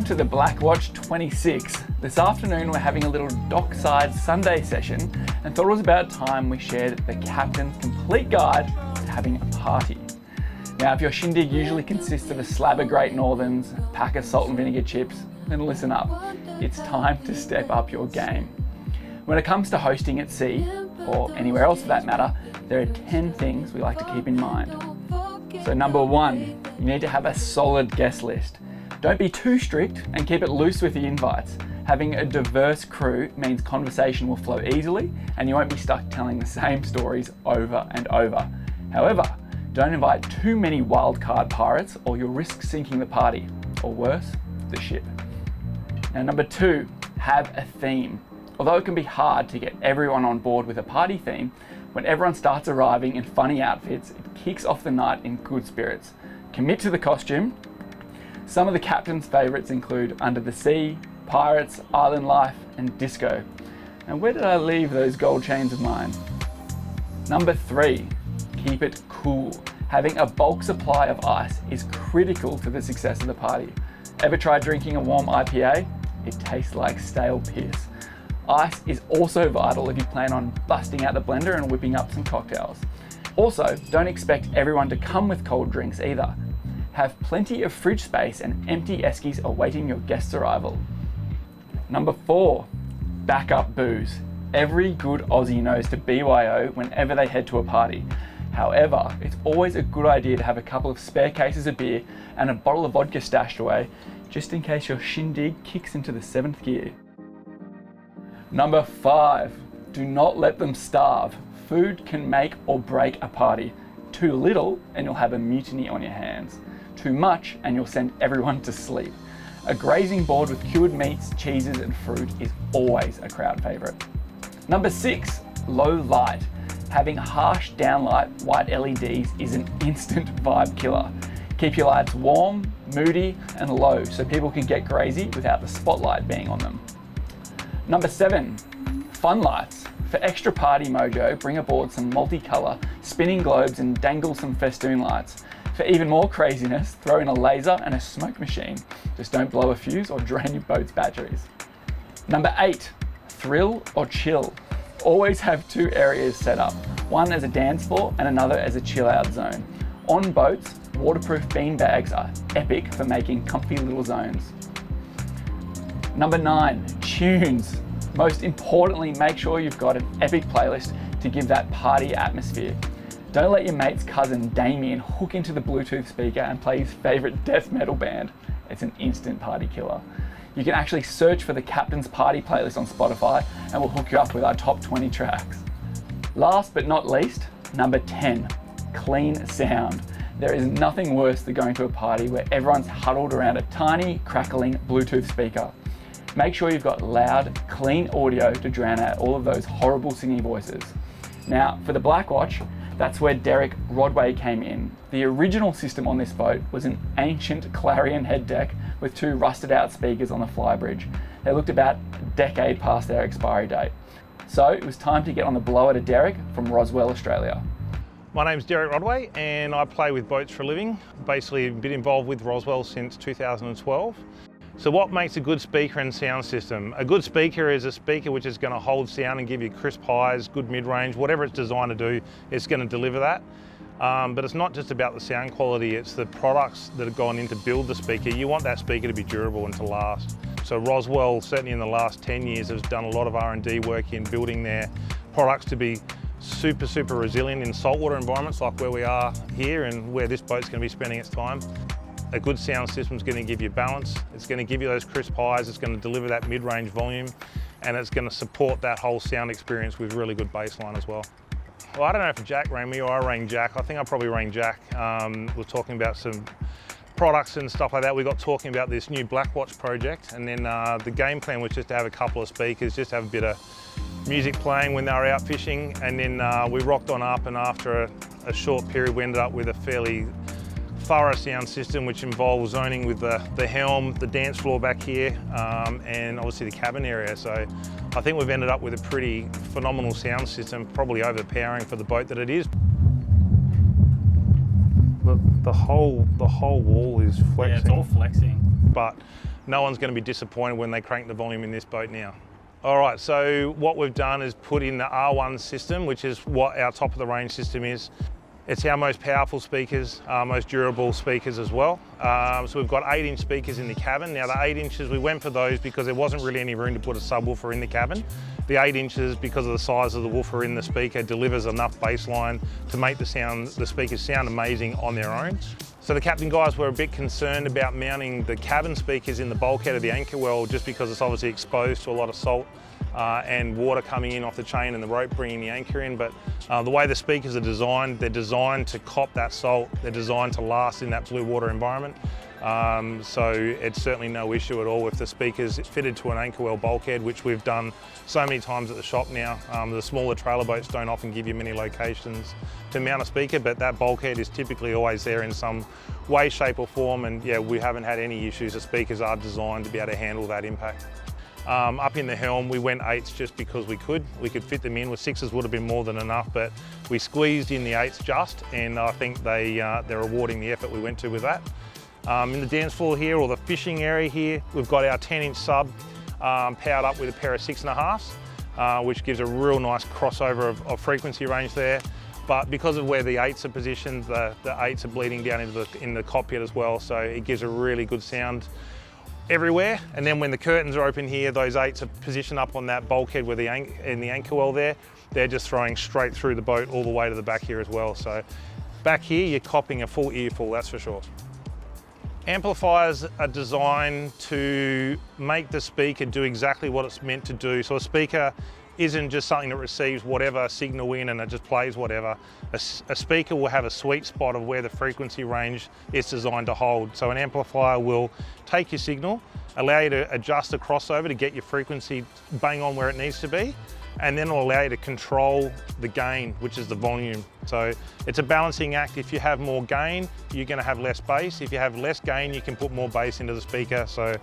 to the Black Watch 26. This afternoon we're having a little dockside Sunday session and thought it was about time we shared the captain's complete guide to having a party. Now if your shindig usually consists of a slab of Great Northerns, a pack of salt and vinegar chips, then listen up, it's time to step up your game. When it comes to hosting at sea, or anywhere else for that matter, there are 10 things we like to keep in mind. So number 1, you need to have a solid guest list. Don't be too strict and keep it loose with the invites. Having a diverse crew means conversation will flow easily and you won't be stuck telling the same stories over and over. However, don't invite too many wildcard pirates or you'll risk sinking the party, or worse, the ship. Now number 2, have a theme. Although it can be hard to get everyone on board with a party theme, when everyone starts arriving in funny outfits, it kicks off the night in good spirits. Commit to the costume. Some of the captain's favourites include Under the Sea, Pirates, Island Life, and Disco. And where did I leave those gold chains of mine? Number 3, keep it cool. Having a bulk supply of ice is critical to the success of the party. Ever tried drinking a warm IPA? It tastes like stale piss. Ice is also vital if you plan on busting out the blender and whipping up some cocktails. Also, don't expect everyone to come with cold drinks either. Have plenty of fridge space and empty eskies awaiting your guest's arrival. Number 4, backup booze. Every good Aussie knows to BYO whenever they head to a party. However, it's always a good idea to have a couple of spare cases of beer and a bottle of vodka stashed away, just in case your shindig kicks into the 7th gear. Number 5, do not let them starve. Food can make or break a party. Too little and you'll have a mutiny on your hands. Too much and you'll send everyone to sleep. A grazing board with cured meats, cheeses and fruit is always a crowd favourite. Number 6, low light. Having harsh downlight white LEDs is an instant vibe killer. Keep your lights warm, moody and low so people can get crazy without the spotlight being on them. Number 7, fun lights. For extra party mojo, bring aboard some multicolour spinning globes and dangle some festoon lights. For even more craziness, throw in a laser and a smoke machine. Just don't blow a fuse or drain your boat's batteries. Number 8, thrill or chill. Always have 2 areas set up, one as a dance floor and another as a chill out zone. On boats, waterproof bean bags are epic for making comfy little zones. Number 9, tunes. Most importantly, make sure you've got an epic playlist to give that party atmosphere. Don't let your mate's cousin Damien hook into the Bluetooth speaker and play his favourite death metal band. It's an instant party killer. You can actually search for the Captain's Party playlist on Spotify and we'll hook you up with our top 20 tracks. Last but not least, number 10, clean sound. There is nothing worse than going to a party where everyone's huddled around a tiny, crackling Bluetooth speaker. Make sure you've got loud, clean audio to drown out all of those horrible singing voices. Now, for the Black Watch, that's where Derek Rodway came in. The original system on this boat was an ancient Clarion head deck with 2 rusted out speakers on the flybridge. They looked about a decade past their expiry date. So it was time to get on the blower to Derek from Roswell, Australia. My name's Derek Rodway and I play with boats for a living. Basically been involved with Roswell since 2012. So what makes a good speaker and sound system? A good speaker is a speaker which is going to hold sound and give you crisp highs, good mid-range, whatever it's designed to do, it's going to deliver that. But it's not just about the sound quality, it's the products that have gone in to build the speaker. You want that speaker to be durable and to last. So Roswell, certainly in the last 10 years, has done a lot of R&D work in building their products to be super resilient in saltwater environments like where we are here and where this boat's going to be spending its time. A good sound system is going to give you balance, it's going to give you those crisp highs, it's going to deliver that mid-range volume, and it's going to support that whole sound experience with really good bassline as well. Well, I don't know if Jack rang me or I rang Jack. I think I probably rang Jack. We're talking about some products and stuff like that. We got talking about this new Black Watch project, and then the game plan was just to have a couple of speakers, just have a bit of music playing when they were out fishing, and then we rocked on up, and after a short period we ended up with a fairly thorough sound system which involves zoning with the helm, the dance floor back here, and obviously the cabin area. So I think we've ended up with a pretty phenomenal sound system, probably overpowering for the boat that it is. The whole wall is flexing. Yeah, it's all flexing. But no one's going to be disappointed when they crank the volume in this boat now. All right, so what we've done is put in the R1 system, which is what our top of the range system is. It's our most powerful speakers, most durable speakers as well. So we've got 8-inch speakers in the cabin. Now the 8 inches, we went for those because there wasn't really any room to put a subwoofer in the cabin. The 8 inches, because of the size of the woofer in the speaker, delivers enough bassline to make the speakers sound amazing on their own. So the captain guys were a bit concerned about mounting the cabin speakers in the bulkhead of the anchor well, just because it's obviously exposed to a lot of salt and water coming in off the chain and the rope bringing the anchor in. But the way the speakers are designed, they're designed to cop that salt. They're designed to last in that blue water environment. So it's certainly no issue at all with the speakers fitted to an anchor well bulkhead, which we've done so many times at the shop now. The smaller trailer boats don't often give you many locations to mount a speaker, but that bulkhead is typically always there in some way, shape or form, and yeah, we haven't had any issues. The speakers are designed to be able to handle that impact. Up in the helm, we went 8s just because we could. We could fit them in. With 6s would have been more than enough, but we squeezed in the 8s just, and I think they're rewarding the effort we went to with that. In the dance floor here, or the fishing area here, we've got our 10-inch sub powered up with a pair of 6.5s, which gives a real nice crossover of frequency range there. But because of where the 8s are positioned, the 8s are bleeding down in the cockpit as well, so it gives a really good sound everywhere. And then when the curtains are open here, those 8s are positioned up on that bulkhead with in the anchor well there. They're just throwing straight through the boat all the way to the back here as well. So back here, you're copping a full earful, that's for sure. Amplifiers are designed to make the speaker do exactly what it's meant to do. So a speaker isn't just something that receives whatever signal in and it just plays whatever. A speaker will have a sweet spot of where the frequency range is designed to hold. So an amplifier will take your signal, allow you to adjust the crossover to get your frequency bang on where it needs to be, and then it'll allow you to control the gain, which is the volume. So it's a balancing act. If you have more gain, you're going to have less bass. If you have less gain, you can put more bass into the speaker. So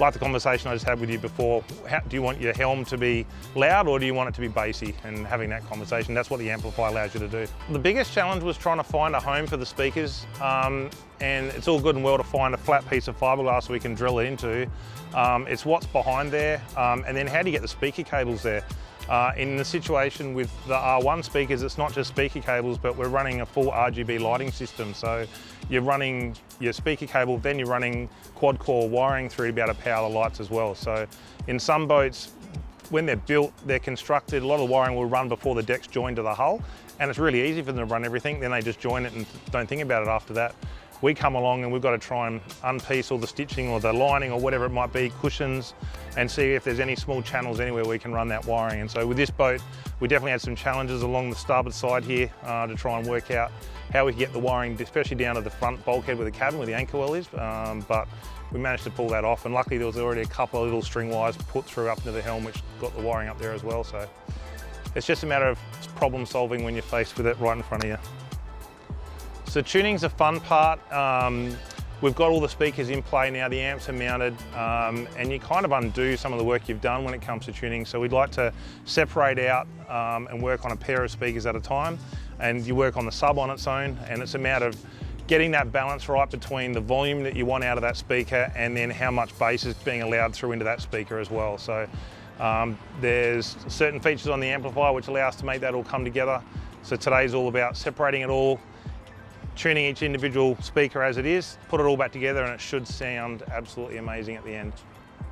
like the conversation I just had with you before, do you want your helm to be loud or do you want it to be bassy? And having that conversation, that's what the amplifier allows you to do. The biggest challenge was trying to find a home for the speakers. And it's all good and well to find a flat piece of fiberglass we can drill it into. It's what's behind there, and then how do you get the speaker cables there? In the situation with the R1 speakers, it's not just speaker cables, but we're running a full RGB lighting system. So you're running your speaker cable, then you're running quad core wiring through to be able to power the lights as well. So in some boats, when they're built, they're constructed, a lot of the wiring will run before the deck's joined to the hull, and it's really easy for them to run everything, then they just join it and don't think about it after that. We come along and we've got to try and unpiece all the stitching or the lining or whatever it might be, cushions, and see if there's any small channels anywhere we can run that wiring. And so with this boat, we definitely had some challenges along the starboard side here to try and work out how we can get the wiring, especially down to the front bulkhead where the cabin, where the anchor well is. But we managed to pull that off, and luckily there was already a couple of little string wires put through up into the helm, which got the wiring up there as well. So it's just a matter of problem solving when you're faced with it right in front of you. So tuning's a fun part. We've got all the speakers in play now, the amps are mounted, and you kind of undo some of the work you've done when it comes to tuning. So we'd like to separate out and work on a pair of speakers at a time, and you work on the sub on its own, and it's a matter of getting that balance right between the volume that you want out of that speaker and then how much bass is being allowed through into that speaker as well. So there's certain features on the amplifier which allow us to make that all come together. So today's all about separating it all, tuning each individual speaker as it is, put it all back together, and it should sound absolutely amazing at the end.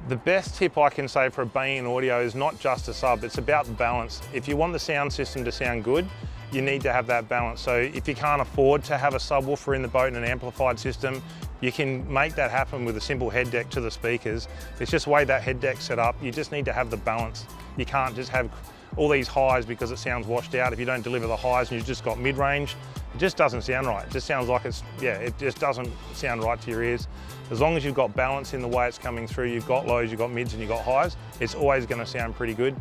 The best tip I can say for a banging audio is not just a sub, it's about the balance. If you want the sound system to sound good, you need to have that balance. So if you can't afford to have a subwoofer in the boat and an amplified system, you can make that happen with a simple head deck to the speakers. It's just the way that head deck's set up. You just need to have the balance. You can't just have all these highs because it sounds washed out. If you don't deliver the highs and you've just got mid-range, it just doesn't sound right. It just sounds like it just doesn't sound right to your ears. As long as you've got balance in the way it's coming through, you've got lows, you've got mids and you've got highs, it's always going to sound pretty good.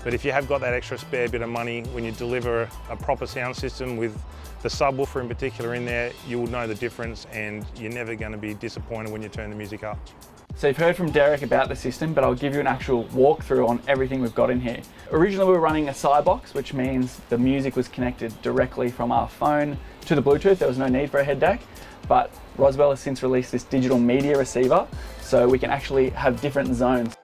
But if you have got that extra spare bit of money, when you deliver a proper sound system with the subwoofer in particular in there, you will know the difference and you're never going to be disappointed when you turn the music up. So you've heard from Derek about the system, but I'll give you an actual walkthrough on everything we've got in here. Originally we were running a side box, which means the music was connected directly from our phone to the Bluetooth. There was no need for a head deck, but Roswell has since released this digital media receiver. so we can actually have different zones.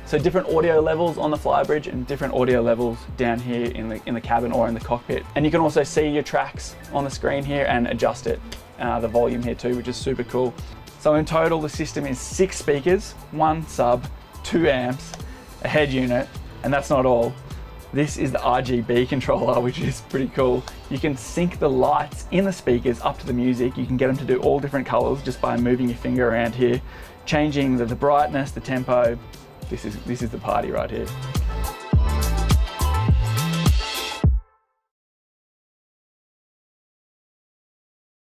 So different audio levels on the flybridge and different audio levels down here in the cabin or in the cockpit. And you can also see your tracks on the screen here and adjust it, the volume here too, which is super cool. So in total, the system is 6 speakers, 1 sub, 2 amps, a head unit, and that's not all. This is the RGB controller, which is pretty cool. You can sync the lights in the speakers up to the music. You can get them to do all different colors just by moving your finger around here, changing the brightness, the tempo. This is the party right here.